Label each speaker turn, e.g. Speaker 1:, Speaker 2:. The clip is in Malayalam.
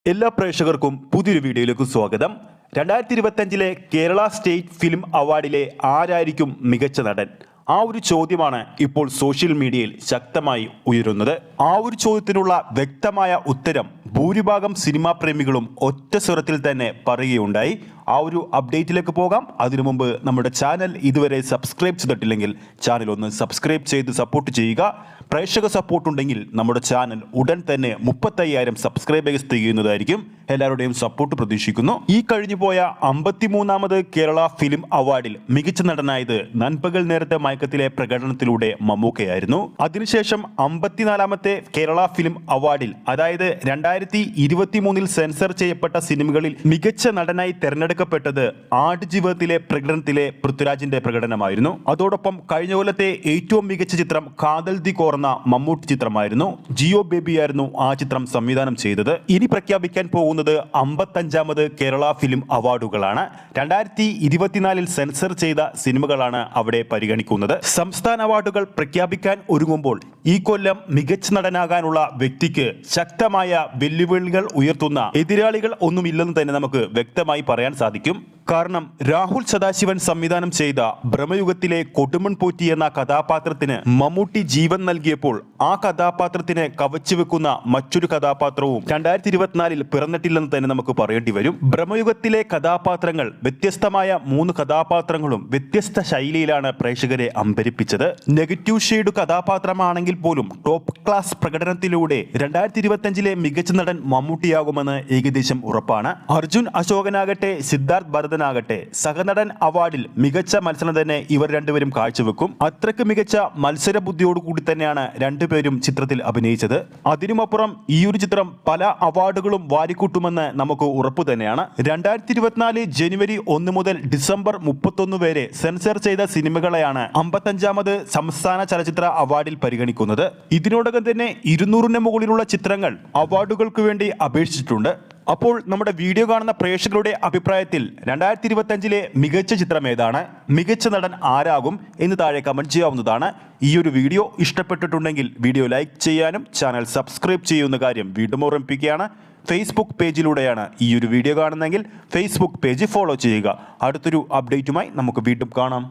Speaker 1: എല്ലാ പ്രേക്ഷകർക്കും പുതിയൊരു വീഡിയോയിലേക്ക് സ്വാഗതം. 2025 കേരള സ്റ്റേറ്റ് ഫിലിം അവാർഡിലെ ആരായിരിക്കും മികച്ച നടൻ? ആ ഒരു ചോദ്യമാണ് ഇപ്പോൾ സോഷ്യൽ മീഡിയയിൽ ശക്തമായി ഉയരുന്നത്. ആ ഒരു ചോദ്യത്തിനുള്ള വ്യക്തമായ ഉത്തരം ഭൂരിഭാഗം സിനിമാ പ്രേമികളും ഒറ്റ സ്വരത്തിൽ തന്നെ പറയുകയുണ്ടായി. ആ ഒരു അപ്ഡേറ്റിലേക്ക് പോകാം. അതിനു മുമ്പ് നമ്മുടെ ചാനൽ ഇതുവരെ സബ്സ്ക്രൈബ് ചെയ്തിട്ടില്ലെങ്കിൽ ചാനൽ ഒന്ന് സബ്സ്ക്രൈബ് ചെയ്ത് സപ്പോർട്ട് ചെയ്യുക. പ്രേക്ഷക സപ്പോർട്ട് ഉണ്ടെങ്കിൽ നമ്മുടെ ചാനൽ ഉടൻ തന്നെ 35,000 സബ്സ്ക്രൈബേഴ്സ് തികയുന്നതായിരിക്കും. എല്ലാവരുടെയും സപ്പോർട്ട് പ്രതീക്ഷിക്കുന്നു. ഈ കഴിഞ്ഞുപോയ 53ാമത് കേരള ഫിലിം അവാർഡിൽ മികച്ച നടനായത് നൻപകൽ നേരത്തെ മയക്കത്തിലെ പ്രകടനത്തിലൂടെ മമ്മൂക്കയായിരുന്നു. അതിനുശേഷം 54ാമത്തെ കേരള ഫിലിം അവാർഡിൽ, അതായത് 2023 സെൻസർ ചെയ്യപ്പെട്ട സിനിമകളിൽ മികച്ച നടനായി തെരഞ്ഞെടുക്കപ്പെട്ടത് ആടുജീവിതത്തിലെ പ്രകടനത്തിലെ പൃഥ്വിരാജിന്റെ പ്രകടനമായിരുന്നു. അതോടൊപ്പം കഴിഞ്ഞ കൊല്ലത്തെ ഏറ്റവും മികച്ച ചിത്രം കാതൽ ദി കോർ എന്ന മമ്മൂട്ടി ചിത്രമായിരുന്നു. ജിയോ ബേബി ആയിരുന്നു ആ ചിത്രം സംവിധാനം ചെയ്തത്. ഇനി പ്രഖ്യാപിക്കാൻ പോകുന്നത് 55ാമത് കേരള ഫിലിം അവാർഡുകളാണ്. 2024 സെൻസർ ചെയ്ത സിനിമകളാണ് അവിടെ പരിഗണിക്കുന്നത്. സംസ്ഥാന അവാർഡുകൾ പ്രഖ്യാപിക്കാൻ ഒരുങ്ങുമ്പോൾ ഈ കൊല്ലം മികച്ച നടനാകാനുള്ള വ്യക്തിക്ക് ശക്തമായ വെല്ലുവിളികൾ ഉയർത്തുന്ന എതിരാളികൾ ഒന്നുമില്ലെന്ന് തന്നെ നമുക്ക് വ്യക്തമായി പറയാൻ സാധിക്കും. കാരണം രാഹുൽ സദാശിവൻ സംവിധാനം ചെയ്ത ബ്രഹ്മയുഗത്തിലെ കൊടുമൺ പോറ്റി എന്ന കഥാപാത്രത്തിന് മമ്മൂട്ടി ജീവൻ നൽകിയപ്പോൾ ആ കഥാപാത്രത്തിനെ കവച്ചു വെക്കുന്ന മറ്റൊരു കഥാപാത്രവും 2024 പിറന്നിട്ടില്ലെന്ന് തന്നെ നമുക്ക് പറയേണ്ടി വരും. ബ്രഹ്മയുഗത്തിലെ കഥാപാത്രങ്ങൾ, വ്യത്യസ്തമായ 3 കഥാപാത്രങ്ങളും വ്യത്യസ്ത ശൈലിയിലാണ് പ്രേക്ഷകരെ അമ്പരിപ്പിച്ചത്. നെഗറ്റീവ് ഷെയ്ഡ് കഥാപാത്രമാണെങ്കിൽ പോലും ടോപ്പ് ക്ലാസ് പ്രകടനത്തിലൂടെ 2025 മികച്ച നടൻ മമ്മൂട്ടിയാകുമെന്ന് ഏകദേശം ഉറപ്പാണ്. അർജുൻ അശോകനാകട്ടെ സിദ്ധാർത്ഥ് ഭരതനാകട്ടെ സഹനടൻ അവാർഡിൽ മികച്ച മത്സരം തന്നെ ഇവർ രണ്ടുപേരും കാഴ്ചവെക്കും. അത്രയ്ക്ക് മികച്ച മത്സര ബുദ്ധിയോടുകൂടി തന്നെയാണ് രണ്ടുപേരും ചിത്രത്തിൽ അഭിനയിച്ചത്. അതിനുമപ്പുറം ഈ ഒരു ചിത്രം പല അവാർഡുകളും വാരിക്കൂട്ടുമെന്ന് നമുക്ക് ഉറപ്പു തന്നെയാണ്. 2024 ജനുവരി 1 മുതൽ ഡിസംബർ 31 വരെ സെൻസർ ചെയ്ത സിനിമകളെയാണ് 55ാമത് സംസ്ഥാന ചലച്ചിത്ര അവാർഡിൽ പരിഗണിക്കുന്നത്. ഇതിനോടകം തന്നെ 200ന് മുകളിലുള്ള ചിത്രങ്ങൾ അവാർഡുകൾക്ക് വേണ്ടി അപേക്ഷിച്ചിട്ടുണ്ട്. അപ്പോൾ നമ്മുടെ വീഡിയോ കാണുന്ന പ്രേക്ഷകരുടെ അഭിപ്രായത്തിൽ 2025 മികച്ച ചിത്രം ഏതാണ്, മികച്ച നടൻ ആരാകും എന്ന് താഴെ കമന്റ് ചെയ്യാവുന്നതാണ്. ഈ ഒരു വീഡിയോ ഇഷ്ടപ്പെട്ടിട്ടുണ്ടെങ്കിൽ വീഡിയോ ലൈക്ക് ചെയ്യാനും ചാനൽ സബ്സ്ക്രൈബ് ചെയ്യുന്ന കാര്യം വീണ്ടും ഓർമ്മിപ്പിക്കുകയാണ്. ഫേസ്ബുക്ക് പേജിലൂടെയാണ് ഈ ഒരു വീഡിയോ കാണുന്നതെങ്കിൽ ഫേസ്ബുക്ക് പേജ് ഫോളോ ചെയ്യുക. അടുത്തൊരു അപ്ഡേറ്റുമായി നമുക്ക് വീണ്ടും കാണാം.